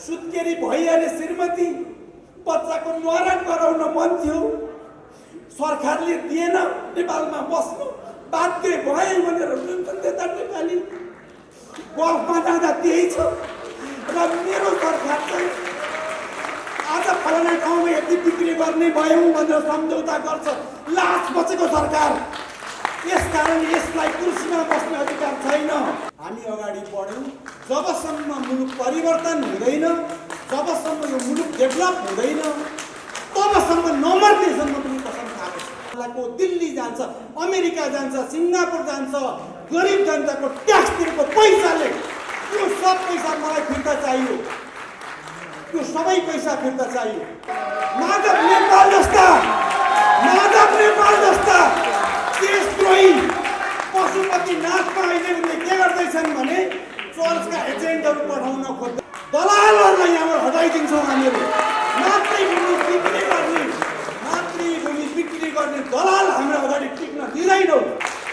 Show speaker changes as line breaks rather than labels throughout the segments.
सुत्केरी भइहाले श्रीमती, बच्चाको न्वारन गराउन मन थियो, सरकारले दिएन, नेपालमा बस्नु बाध्य भए भनेर रुन्छन् त्यता नेपाली। गल्फमा जाँदा त्यही छ र मेरो सरकार चाहिँ आज फलाना ठाउँमा यति बिक्री गर्ने भयौँ भनेर सम्झौता गर्छ। लास बचेको सरकार। यसकारण यसलाई कुर्सीमा बस्ने अधिकार छैन। हामी अगाडि बढ्यौँ जबसम्म मुलुक परिवर्तन हुँदैन, जबसम्म यो मुलुक डेभलप हुँदैन, तबसम्म नमर्नेसम्म पनि कसम खाएको छ। को दिल्ली जान्छ, अमेरिका जान्छ, सिङ्गापुर जान्छ, गरिब जनताको ट्याक्स तिरेको पैसाले त्यो सब पैसा मलाई फिर्ता चाहियो। त्यो सबै पैसा फिर्ता चाहियो। माधव नेपाल जस्ता देशद्रोही पशुपतिनाथमा अहिले उनले के गर्दैछन् भने चर्चका एजेन्टहरू पठाउन खोज्दै दलालहरूलाई यहाँबाट हटाइदिन्छौँ हामीहरू। मातृभूमि बिक्री गर्ने दलाल हाम्रो अगाडि टिक्न दिँदैनौँ।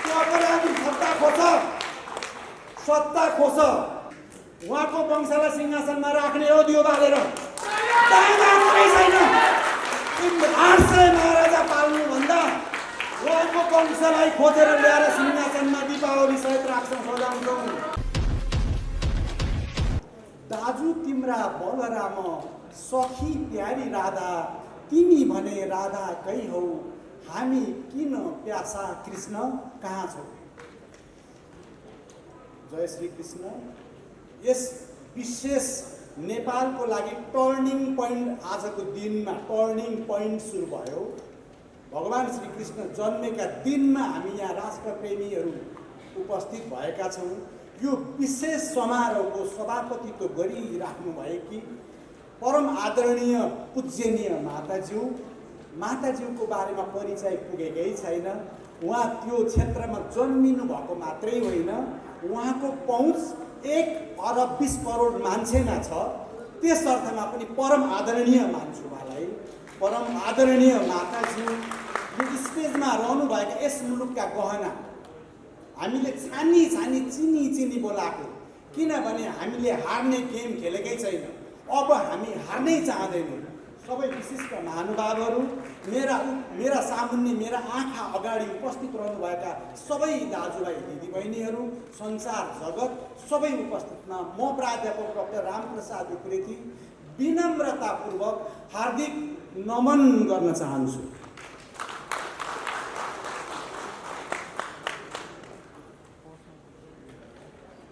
त्यो अपराधी सत्ता खोज उहाँको वंशलाई सिंहासनमा राख्ने हो दियो बालेर। छैन 800 महाराजा पाल्नुभन्दा उहाँको वंशलाई खोजेर ल्याएर सिंहासनमा दीपावली सहित राख्छौँ, सजाउँछौँ। दाजु तिम्रा बलराम, सखी प्यारी राधा, तिमी भने राधा कै हौ, हामी किन प्यासा कृष्ण कहाँ छौ। जय श्री कृष्ण। यस विशेष नेपालको लागि टर्निङ पोइन्ट आजको दिनमा टर्निङ पोइन्ट सुरु भयो। भगवान श्री कृष्ण जन्मेका दिनमा हामी यहाँ राष्ट्रप्रेमीहरू उपस्थित भएका छौँ। यो विशेष समारोहको सभापतित्व गरिराख्नु भएकी परम आदरणीय पूज्यनीय माताज्यूको बारेमा परिचय पुगेकै छैन। उहाँ त्यो क्षेत्रमा जन्मिनु भएको मात्रै होइन, उहाँको पहुँच 1 अरब 20 करोड मान्छेमा छ। त्यस अर्थमा पनि परम आदरणीय मान्छु उहाँलाई। परम आदरणीय माताज्यू यो स्टेजमा रहनुभएका यस मुलुकका गहना हामीले छानी चिनी बोलाएको, किनभने हामीले हार्ने गेम खेलेकै छैन। अब हामी हार्नै चाहँदैनौँ। सबै विशिष्ट महानुभावहरू, मेरा सामुन्ने मेरा आँखा अगाडि उपस्थित रहनुभएका सबै दाजुभाइ दिदीबहिनीहरू, संसार जगत सबै उपस्थितमा म प्राध्यापक डाक्टर रामप्रसाद उप्रेती विनम्रतापूर्वक हार्दिक नमन गर्न चाहन्छु।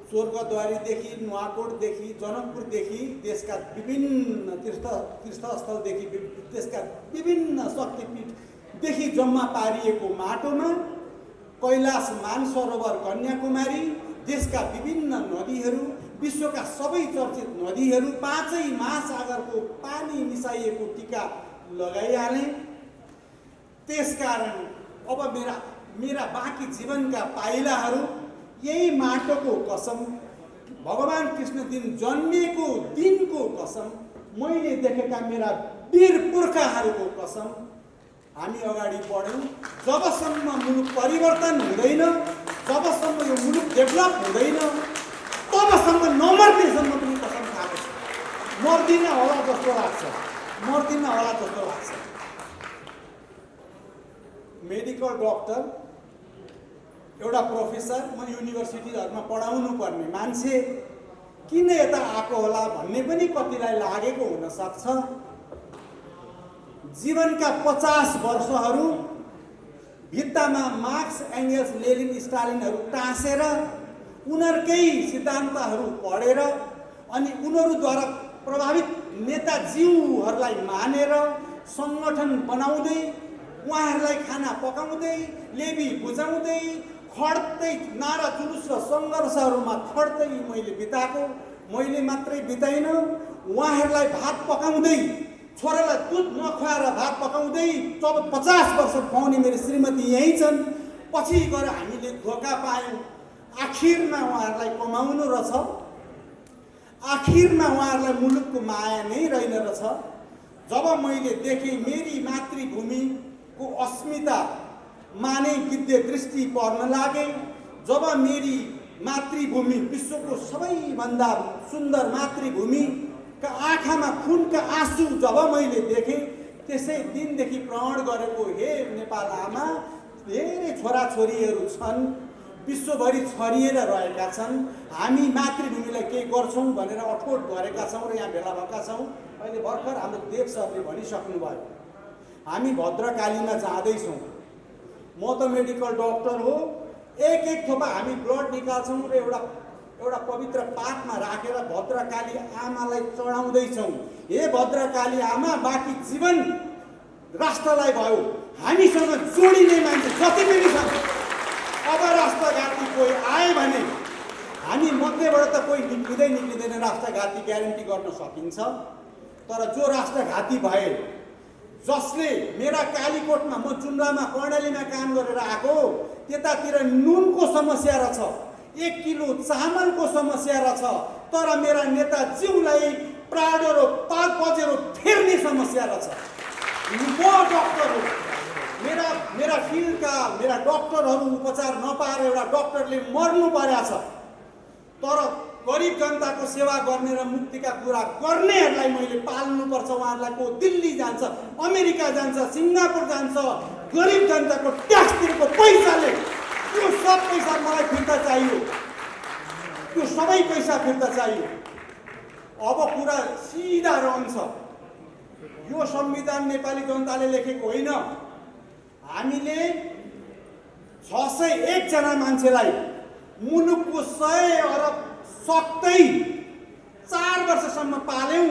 स्वर्गद्वारीदेखि, नुवाकोटदेखि, जनकपुरदेखि, देशका विभिन्न तीर्थस्थलदेखि, देशका विभिन्न शक्तिपीठदेखि जम्मा पारिएको माटोमा कैलाश मानसरोवर कन्याकुमारी, देशका विभिन्न नदीहरू, विश्वका सबै चर्चित नदीहरू, 5 महासागरको पानी मिसाइएको टीका लगाइहाले। त्यसकारण अब मेरा बाँकी जीवनका पाइलाहरू यही माटोको कसम, भगवान कृष्ण दिन जन्मिएको दिनको कसम, मैले देखेका मेरा वीर पुर्खाहरूको कसम, हामी अगाडि बढ्यौँ जबसम्म मुलुक परिवर्तन हुँदैन, जबसम्म यो मुलुक डेभलप हुँदैन, तबसम्म नमर्नेसम्म पनि कसम खाएको छ। मर्दिन होला जस्तो लाग्छ। मेडिकल डक्टर, एउटा प्रोफेसर, म युनिभर्सिटीहरूमा पढाउनु पर्ने मान्छे किन यता आएको होला भन्ने पनि कतिलाई लागेको हुनसक्छ। जीवनका 50 वर्षहरू भित्तामा मार्क्स, एङ्गल्स, लेनिन, स्टालिनहरू टाँसेर उनीहरूकै सिद्धान्तहरू पढेर अनि उनीहरूद्वारा प्रभावित नेताज्यूहरूलाई मानेर सङ्गठन बनाउँदै, उहाँहरूलाई खाना पकाउँदै, लेबी बुझाउँदै, खड्दै, नारा जुलुस र सङ्घर्षहरूमा खड्दै मैले मात्रै बिताइन, उहाँहरूलाई भात पकाउँदै, छोरालाई दुध नखुवाएर भात पकाउँदै 50 वर्ष खुवाउने मेरो श्रीमती यहीँ छन्। पछि गएर हामीले धोका पायौँ। आखिरमा उहाँहरूलाई कमाउनु रहेछ, आखिरमा उहाँहरूलाई मुलुकको माया नै रहेन रहेछ। जब मैले देखेँ मेरी मातृभूमिको अस्मिता माने विद्य दृष्टि पर्न लागे, जब मेरी मातृभूमि विश्वको सबैभन्दा सुन्दर मातृभूमिका
खुनका आँसु जब मैले देखेँ त्यसै दिनदेखि प्रण गरेको हे नेपाल आमा, धेरै छोराछोरीहरू छन्, विश्वभरि छरिएर रहेका छन्, हामी मातृभूमिलाई केही गर्छौँ भनेर अठोट गरेका छौँ र यहाँ भेला भएका छौँ। अहिले भर्खर हाम्रो देव सरले भनिसक्नुभयो, हामी भद्रकालीमा जाँदैछौँ। म त मेडिकल डक्टर हो, एक थोपा हामी ब्लड निकाल्छौँ र एउटा पवित्र पातमा राखेर भद्रकाली आमालाई चढाउँदैछौँ। हे भद्रकाली आमा, बाँकी जीवन राष्ट्रलाई भयो, हामीसँग जोडिने मान्छे जति पनि छन्, अब राष्ट्रघाती कोही आए भने हामी मध्येबाट त कोही निक्लिँदैन, राष्ट्रघाती ग्यारेन्टी गर्न सकिन्छ। तर जो राष्ट्रघाती भए, जसले मेरा कालीकोटमा, म जुम्लामा कर्णालीमा काम गरेर आएको, त्यतातिर नुनको समस्या रहेछ, 1 किलो चामलको समस्या रहेछ, तर मेरा नेता ज्यूलाई प्राडो र पजेरो फेर्ने समस्या रहेछ। म डक्टर हो, मेरा फिल्डका मेरा डक्टरहरू उपचार नपाएर एउटा डक्टरले मर्नु परेको छ, तर गरिब जनताको सेवा गर्ने र मुक्तिका कुरा गर्नेहरूलाई मैले पाल्नुपर्छ। उहाँहरूलाई को दिल्ली जान्छ, अमेरिका जान्छ, सिङ्गापुर जान्छ, गरिब जनताको ट्याक्स तिरेको पैसाले, त्यो सब पैसा मलाई फिर्ता चाहियो, त्यो सबै पैसा फिर्ता चाहियो। अब कुरा सिधा रहन्छ, यो संविधान नेपाली जनताले लेखेको होइन। हामीले 601 जना मान्छेलाई मुलुकको 100 अरब सक्दै 4 वर्षसम्म पाल्यौँ।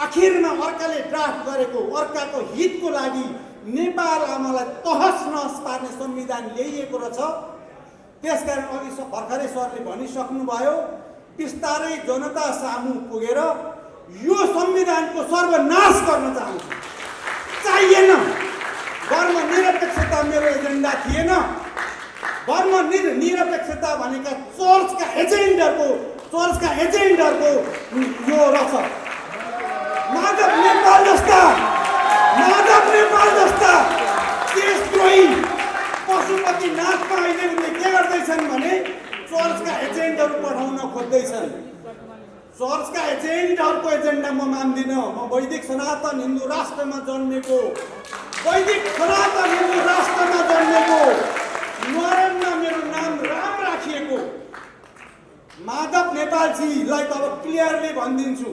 आखिरमा अर्काले ड्राफ्ट गरेको, अर्काको हितको लागि नेपाल आमालाई तहस नहस पार्ने संविधान ल्याइएको रहेछ। त्यसकारण अघि भर्खरै सरले भनिसक्नुभयो, बिस्तारै जनता सामु पुगेर यो संविधानको सर्वनाश गर्न चाहन्छु। चाहिएन, धर्मनिरपेक्षता मेरो एजेन्डा थिएन। धर्मनिरपेक्षता भनेका चर्चका एजेन्टहरूको यो रहेछ। माधव नेपाल जस्ता देशद्रोही पशुपतिनाथमा अहिले उनले के गर्दैछन् भने चर्चका एजेन्टहरू पठाउन खोज्दैछन्। चर्चका एजेन्टहरूको एजेन्डा म मान्दिनँ। म वैदिक सनातन हिन्दू राष्ट्रमा जन्मेको, न्वारानमा मेरो नाम राम राखिएको माधव नेपालजीलाई अब क्लियरली भनिदिन्छु,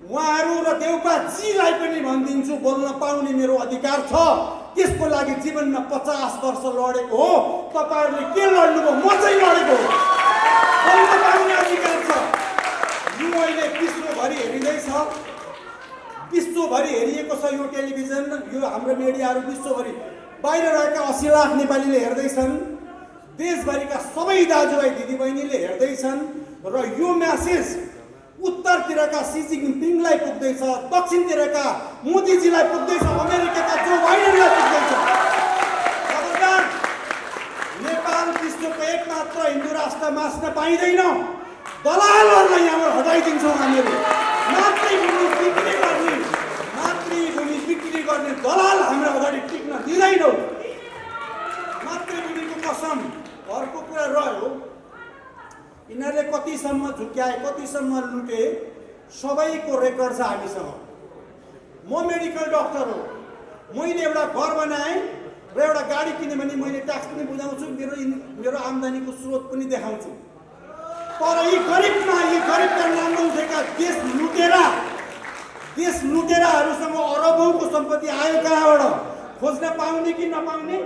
उहाँहरू र देउपाजीलाई पनि भनिदिन्छु, बोल्न पाउने मेरो अधिकार छ। त्यसको लागि जीवनमा 50 वर्ष लडेको हो। तपाईँहरूले के लड्नुभयो? म चाहिँ लडेको हो। बोल्न पाउने अधिकार छ। यो अहिले विश्वभरि हेरिएको छ यो टेलिभिजन, यो हाम्रो मिडियाहरू विश्वभरि बाहिर रहेका 80 लाख नेपालीले हेर्दैछन्, देशभरिका सबै दाजुभाइ दिदीबहिनीले हेर्दैछन् र यो म्यासेज उत्तरतिरका सी जिनपिङलाई पुग्दैछ, दक्षिणतिरका मोदीजीलाई पुग्दैछ, अमेरिकाका जो बाइडेनलाई पुग्दैछ। खबरदार, नेपाल विश्वको एकमात्र हिन्दू राष्ट्र मास्न पाइँदैन। दलालहरूलाई यहाँबाट हटाइदिन्छौँ हामीहरू। मातृभूमि बिक्री गर्ने दलाल हाम्रो अगाडि टिक्न दिँदैनौँ। मातृभूमिको कसम। अर्को कुरा रह्यो, यिनीहरूले कतिसम्म झुक्याए, कतिसम्म लुटे, सबैको रेकर्ड छ हामीसँग। म मेडिकल डक्टर हो, मैले एउटा घर बनाएँ र एउटा गाडी किनेँ भने मैले ट्याक्स पनि बुझाउँछु, मेरो आम्दानीको स्रोत पनि देखाउँछु। तर यी गरिबका नाममा उठेका देश लुटेराहरूसँग अरबौँको सम्पत्ति आयो कहाँबाट? खोज्न पाउने कि नपाउने?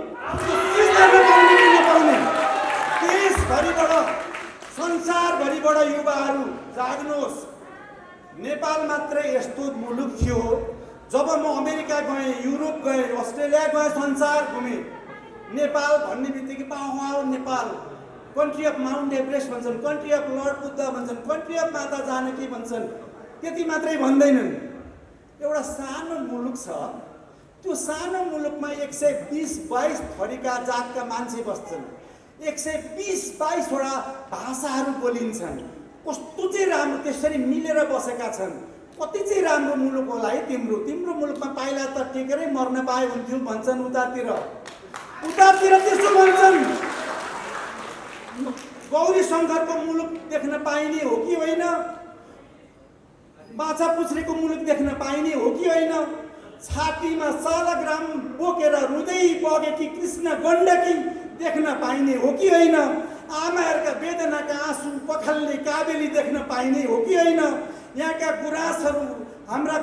देशभरिबाट, संसारभरिबाट युवाहरू जाग्नुहोस्। नेपाल मात्रै यस्तो मुलुक थियो, जब म अमेरिका गएँ, युरोप गएँ, अस्ट्रेलिया गएँ, संसार घुमेँ, नेपाल भन्ने बित्तिकै wow Nepal, country of Mount Everest भन्छन्, कन्ट्री अफ लर्ड बुद्ध भन्छन्, कन्ट्री अफ माता जानकी भन्छन्। त्यति मात्रै भन्दैनन्। एउटा सानो मुलुक छ, त्यो सानो मुलुकमा 120-22 थरीका जातका मान्छे बस्छन्, 120-22 वटा भाषाहरू बोलिन्छन्। कस्तो चाहिँ राम्रो त्यसरी मिलेर बसेका छन्। कति चाहिँ राम्रो मुलुक होला है तिम्रो मुलुकमा पाइला त टेकेरै मर्न पाए हुन्थ्यो भन्छन् उतातिर त्यसो भन्छन्। गौरी शङ्करको मुलुक देख्न पाइने हो कि होइन? माछा पुछ्रेको मुलुक देख्न पाइने हो कि होइन? छातीमा सालग्राम बोकेर रुँदै बगेकी कृष्ण गण्डकी देख्न पाइने हो कि होइन? आमाहरूका वेदनाका आँसु पखाल्ने काबेली देख्न पाइने हो कि होइन? यहाँका गुराँसहरू, हाम्रा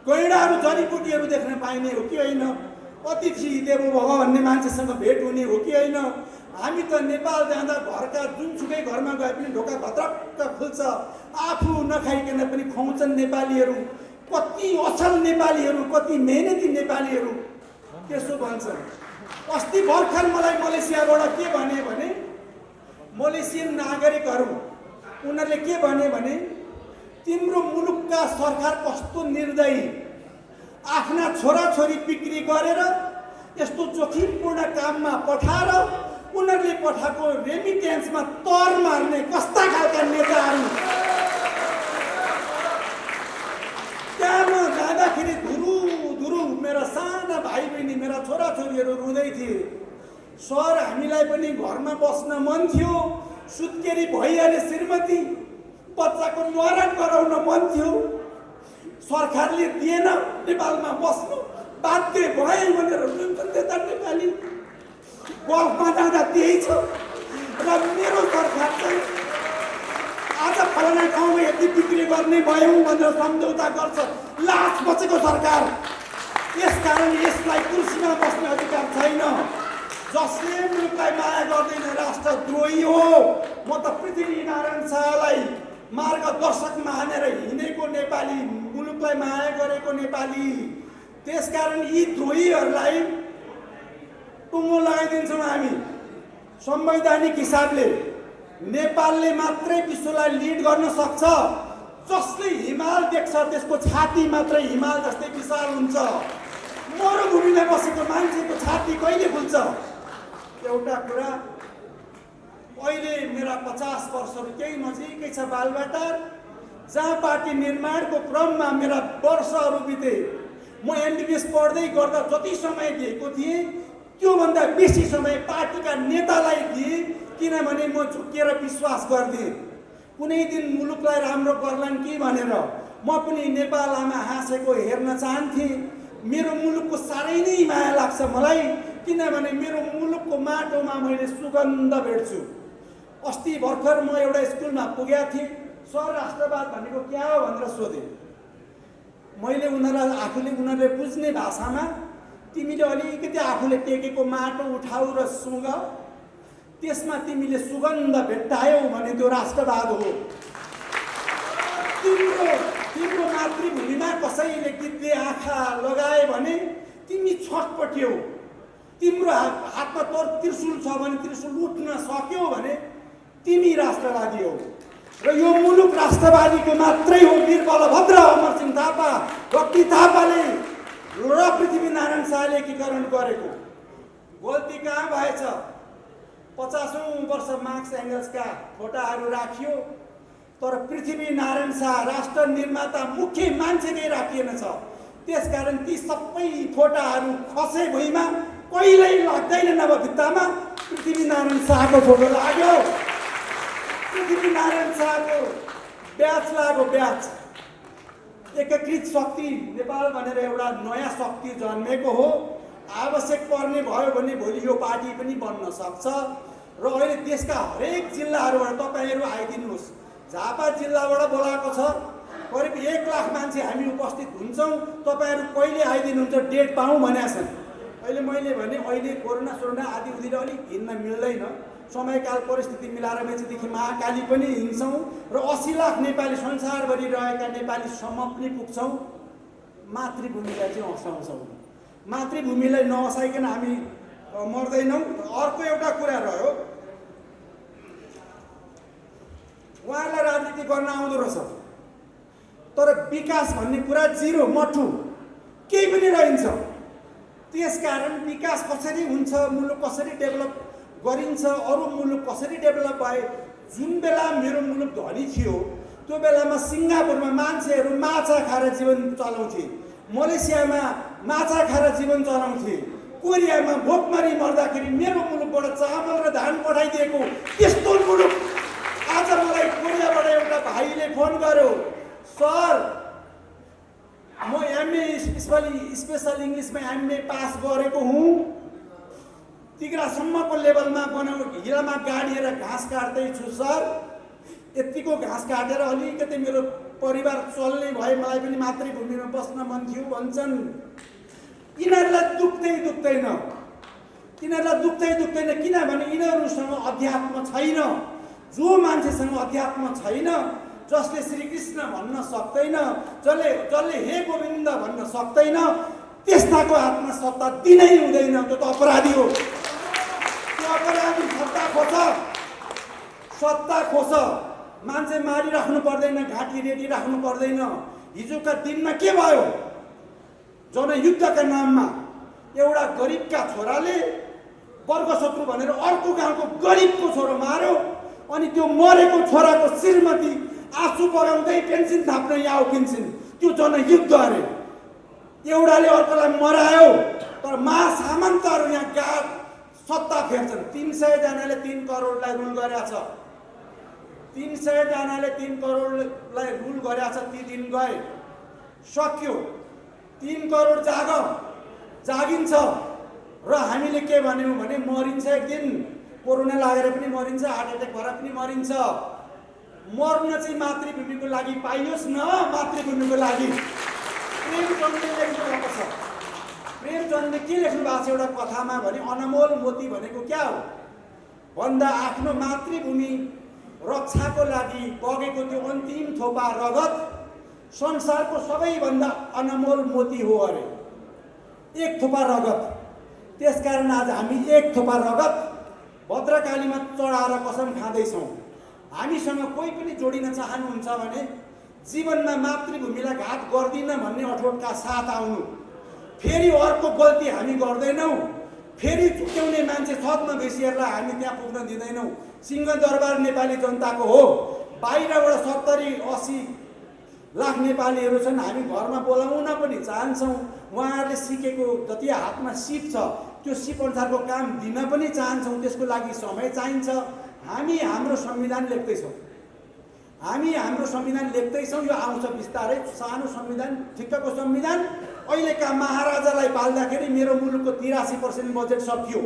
गैँडाहरू, जडीबुटीहरू देख्न पाइने हो कि होइन? अतिथि देवो भव भन्ने मान्छेसँग भेट हुने हो कि होइन? हामी त नेपाल जाँदा घरका जुनसुकै घरमा गए पनि ढोका भत्रक्क खुल्छ, आफू नखाइकन पनि खुवाउँछन् नेपालीहरू। कति असल नेपालीहरू, कति मेहनती नेपालीहरू त्यसो भन्छन्। अस्ति भर्खर मलाई मलेसियाबाट के भने मलेसियन नागरिकहरू उनीहरूले के भने तिम्रो मुलुकका सरकार कस्तो निर्दयी, आफ्ना छोराछोरी बिक्री गरेर यस्तो जोखिमपूर्ण काममा पठाएर उनीहरूले पठाएको रेमिटेन्समा तर मार्ने कस्ता खालका नेताहरू। त्यहाँ जाँदाखेरि धुरु मेरा साना भाइ बहिनी, मेरा छोराछोरीहरू रुँदै थिए। सर, हामीलाई पनि घरमा बस्न मन थियो, सुत्केरी भइहाले श्रीमती, बच्चाको न्वारान गराउन मन थियो, सरकारले दिएन नेपालमा बस्नु, बाध्य भए भनेर रुन्छन् त्यता नेपाली। गल्फमा जाँदा त्यही छ। र मेरो सरकार चाहिँ आज फलाना ठाउँमा यति बिक्री गर्ने भयौँ भनेर सम्झौता गर्छ। लास बचेको सरकार। यसकारण यसलाई कुर्सीमा बस्ने अधिकार छैन। जसले मुलुकलाई माया गर्दैन राष्ट्रद्रोही हो। म त पृथ्वीनारायण शाहलाई मार्गदर्शक मानेर हिँडेको नेपाली, मुलुकलाई माया गरेको नेपाली। त्यसकारण यी द्रोहीहरूलाई टुङ्गो लगाइदिन्छौँ हामी। संवैधानिक हिसाबले नेपालले मात्रै विश्वलाई लिड गर्न सक्छ। जसले हिमाल देख्छ त्यसको छाती मात्रै हिमाल जस्तै विशाल हुन्छ। मरुभूमिमा बसेको मान्छेको छाती कहिले खुल्छ? एउटा कुरा, अहिले मेरा 50 वर्षहरू केही नजिकै छ बालबाटार, जहाँ पार्टी निर्माणको क्रममा मेरा वर्षहरू बिते। म एमबिबिएस पढ्दै गर्दा जति समय दिएको थिएँ त्योभन्दा बेसी समय पार्टीका नेतालाई दिएँ, किनभने म झुकेर विश्वास गर्थेँ कुनै दिन मुलुकलाई राम्रो गर्लान् कि भनेर। म पनि नेपालमा हाँसेको हेर्न चाहन्थेँ। मेरो मुलुकको साह्रै नै माया लाग्छ मलाई, किनभने मेरो मुलुकको माटोमा मैले सुगन्ध भेट्छु। अस्ति भर्खर म एउटा स्कुलमा पुगेको थिएँ। सर, राष्ट्रवाद भनेको क्या हो भनेर सोधेँ। मैले उनीहरूले बुझ्ने भाषामा, तिमीले अलिकति आफूले टेकेको माटो उठाऊ र सुँग, त्यसमा तिमीले सुगन्ध भेट्टायौ भने त्यो राष्ट्रवाद हो। तिम्रो मातृभूमिमा कसैले गिद्धे आँखा लगाए भने तिमी छटपट्यौ। तिम्रो हातमा तोर त्रिशूल छ भने त्रिशूल उठ्न सक्यौ भने तिमी राष्ट्रवादी हो। र यो मुलुक राष्ट्रवादीको मात्रै हो। वीर बलभद्र, अमरसिंह थापा, भक्ति थापाले र पृथ्वीनारायण शाहले एकीकरण गरेको। गल्ती कहाँ भएछ? 50औं वर्ष मार्क्स एङ्गल्सका फोटाहरू राखियो, तर पृथ्वीनारायण शाह राष्ट्र निर्माता मुख्य मान्छेकै राखिएन छ। त्यसकारण ती सबै फोटाहरू खसे भुइँमा, कहिल्यै लाग्दैन नभ भित्तामा। पृथ्वीनारायण शाहको फोटो लाग्यो। पृथ्वीनारायण शाहको ब्याच लाग्यो, ब्याच। एकीकृत शक्ति नेपाल भनेर एउटा नयाँ शक्ति जन्मेको हो। आवश्यक पर्ने भयो भने भोलि यो पार्टी पनि बन्न सक्छ। र अहिले देशका हरेक जिल्लाहरूबाट तपाईँहरू आइदिनुहोस्। झापा जिल्लाबाट बोलाएको छ, करिब 1 लाख मान्छे हामी उपस्थित हुन्छौँ। तपाईँहरू कहिले आइदिनुहुन्छ, डेट पाऊँ भनेका छन्। अहिले मैले भने अहिले कोरोना आदि उदिले अलिक हिँड्न मिल्दैन, समयकाल परिस्थिति मिलाएर मेचीदेखि महाकाली पनि हिँड्छौँ र 80 लाख नेपाली संसारभरि रहेका नेपालीसम्म पनि पुग्छौँ। मातृभूमिलाई चाहिँ हँसाउँछौँ। मातृभूमिलाई नहँसाइकन हामी मर्दैनौँ। अर्को एउटा कुरा रह्यो, उहाँलाई राजनीति गर्न आउँदो रहेछ, तर विकास भन्ने कुरा जिरो, मठु, केही पनि रहन्छ। त्यसकारण विकास कसरी हुन्छ, मुलुक कसरी डेभलप गरिन्छ, अरू मुलुक कसरी डेभलप भए। जुन बेला मेरो मुलुक धनी थियो त्यो बेलामा सिङ्गापुरमा मान्छेहरू माछा खाएर जीवन चलाउँथे, मलेसियामा माछा खाएर जीवन चलाउँथे, कोरियामा भोकमरी मर्दाखेरि मेरो मुलुकबाट चामल र धान पठाइदिएको त्यस्तो मुलुक। आज मलाई कोरियाबाट एउटा भाइले फोन गर्यो, सर म एमए स्पेसल इङ्ग्लिसमा एमए पास गरेको हुँ, तिग्रासम्मको लेभलमा हिरामा गाडिएर घाँस काट्दैछु सर। यतिको घाँस काटेर अलिकति मेरो परिवार चल्ने भए मलाई पनि मातृभूमिमा बस्न मन थियो भन्छन्। यिनीहरूलाई दुख्दैन, किनभने यिनीहरूसँग अध्यात्म छैन। जो मान्छेसँग अध्यात्म छैन, जसले श्रीकृष्ण भन्न सक्दैन, जसले हे गोविन्द भन्न सक्दैन, त्यस्ताको हातमा सत्ता दिनै हुँदैन। त्यो त अपराधी हो। त्यो अपराधी सत्ता खोज। मान्छे मारिराख्नु पर्दैन, घाँटी रेडी राख्नु पर्दैन। हिजोका दिनमा के भयो? जनयुद्धका नाममा एउटा गरिबका छोराले वर्गशत्रु भनेर अर्को गाउँको गरिबको छोरो मार्यो, अनि त्यो मरेको छोराको श्रीमती आँसु बगाउँदै पेन्सन थाप्न यहाँ उकिन्छन्। त्यो जनयुद्ध अरे। एउटाले अर्कोलाई मरायो, तर महासामन्तहरू यहाँ सत्ता फेर्छन्। 300 जनाले 3 करोडलाई रुल गरेका छ। 300 जनाले 3 करोडलाई रुल गरेका छ। ती दिन गए, सक्यो। 3 करोड जागिन्छ। र हामीले के भन्यौँ भने मरिन्छ एक दिन, कोरोना लागेर पनि मरिन्छ, हार्ट एट्याक भएर पनि मरिन्छ। मर्न चाहिँ मातृभूमिको लागि पाइयोस् न, मातृभूमिको लागि। प्रेमचन्दले लेख्नु भएको छ। प्रेमचन्दले के लेख्नु भएको छ एउटा कथामा भने अनमोल मोती भनेको क्या हो भन्दा आफ्नो मातृभूमि रक्षाको लागि बगेको त्यो अन्तिम थोपा रगत संसारको सबैभन्दा अनमोल मोती हो अरे। एक थोपा रगत। त्यसकारण आज हामी एक थोपा रगत भद्रकालीमा चढाएर कसम खाँदैछौँ। हामीसँग कोही पनि जोडिन चाहनुहुन्छ भने जीवनमा मातृभूमिलाई घात गर्दिन भन्ने अठोटका साथ आउनु। फेरि अर्को गल्ती हामी गर्दैनौँ। फेरि झुक्याउने मान्छे छद्मवेशीहरूलाई हामी त्यहाँ पुग्न दिँदैनौँ। सिंहदरबार नेपाली जनताको हो। बाहिरबाट 70-80 लाख नेपालीहरू छन्। हामी घरमा बोलाउन पनि चाहन्छौँ। उहाँहरूले सिकेको जति हातमा सिप छ त्यो सिप अनुसारको काम दिन पनि चाहन्छौँ। त्यसको लागि समय चाहिन्छ। हामी हाम्रो संविधान लेख्दैछौँ। यो आउँछ बिस्तारै। सानो संविधान, ठिक्कको संविधान। अहिलेका महाराजालाई पाल्दाखेरि मेरो मुलुकको 83% बजेट सकियो।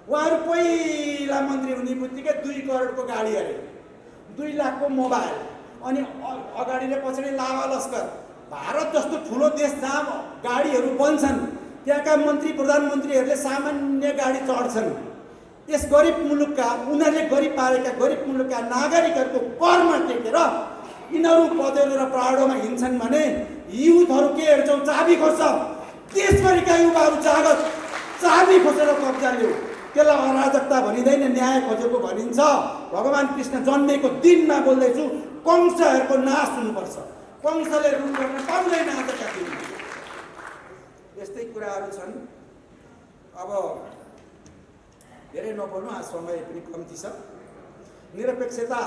उहाँहरू पहिला मन्त्री हुने बित्तिकै 2 करोडको गाडी अरे, 2 लाखको मोबाइल, अनि अगाडि र पछाडि लावा लस्कर। भारत जस्तो ठुलो देश जहाँ गाडीहरू बन्छन् त्यहाँका मन्त्री प्रधानमन्त्रीहरूले सामान्य गाडी चढ्छन्। यस गरिब मुलुकका, उनीहरूले गरिब पारेका गरिब मुलुकका नागरिकहरूको करमा टेकेर यिनीहरू पदेलो र प्राडोमा हिँड्छन् भने युथहरू के हेर्छौ? चाबी खोज्छ। देशभरिका युवाहरू जागत, चाबी खोजेर कब्जा लियो। त्यसलाई अराजकता भनिँदैन, न्याय खोजेको भनिन्छ। भगवान् कृष्ण जन्मेको दिनमा बोल्दैछु, कंसहरूको नाश हुनुपर्छ। कंसले रुल गर्न पाउँदैन आजका दिनमा। यस्तै कुराहरू छन्। अब धेरै नपढ्नु, आज समय पनि कम्ती छ। निरपेक्षता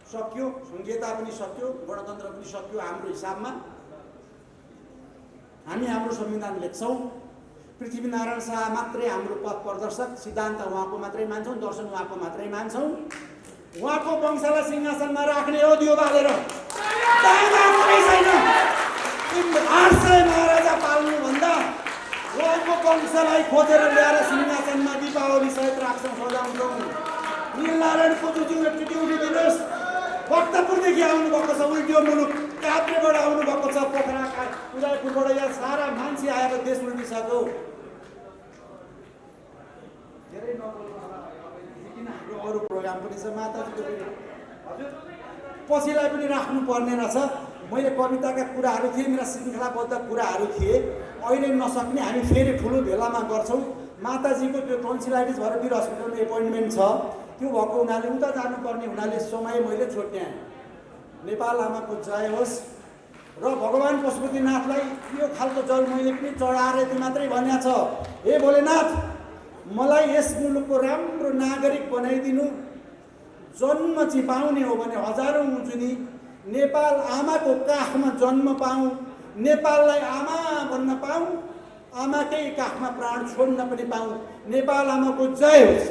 सक्यो, संघीयता पनि सक्यो, गणतन्त्र पनि सक्यो। हाम्रो हिसाबमा हामी हाम्रो संविधान लेख्छौँ। पृथ्वीनारायण शाह मात्रै हाम्रो पथ प्रदर्शक, सिद्धान्त उहाँको मात्रै मान्छौँ, दर्शन उहाँको मात्रै मान्छौँ। उहाँको वंशलाई सिंहासनमा राख्ने हो दियो बालेर, छैन। 800 महाराजा पाल्नुभन्दा उहाँको वंशलाई खोजेर ल्याएर सिंहासनमा दीपावली सहित राख्छौँ, सजाउँछौँ। नीलनारायणको जुजु एकचोटि उठिदिनुहोस्। भक्तपुरदेखि आउनुभएको छ, उल्टियो मुलुक काभ्रेबाट आउनुभएको छ, पोखरा उदयपुरबाट यहाँ सारा मान्छे आएर देश उल्टिसक्यो। धेरै किन हाम्रो अरू प्रोग्राम पनि छ माताजीको हजुर पछिलाई पनि राख्नुपर्ने रहेछ। मैले कविताका कुराहरू थिए, मेरा श्रृङ्खलाबद्ध कुराहरू थिए। अहिले नसक्ने हामी फेरि ठुलो भेलामा गर्छौँ। माताजीको त्यो टन्सिलाइटिस भएर वीर हस्पिटलमा एपोइन्टमेन्ट छ, त्यो भएको हुनाले उता जानुपर्ने हुनाले समय मैले छोड्याएँ। नेपाल आमाको जय होस्। र भगवान् पशुपतिनाथलाई यो खालको जल मैले पनि चढाएर यति मात्रै भन्या छ, हे भोलेनाथ मलाई यस मुलुकको राम्रो नागरिक बनाइदिनु। जन्म चाहिँ पाउने हो भने हजारौँ उजुनी नेपाल आमाको काखमा जन्म पाऊँ, नेपाललाई आमा भन्न पाऊँ, आमाकै काखमा प्राण छोड्न पनि पाऊँ। नेपाल आमाको जय होस्।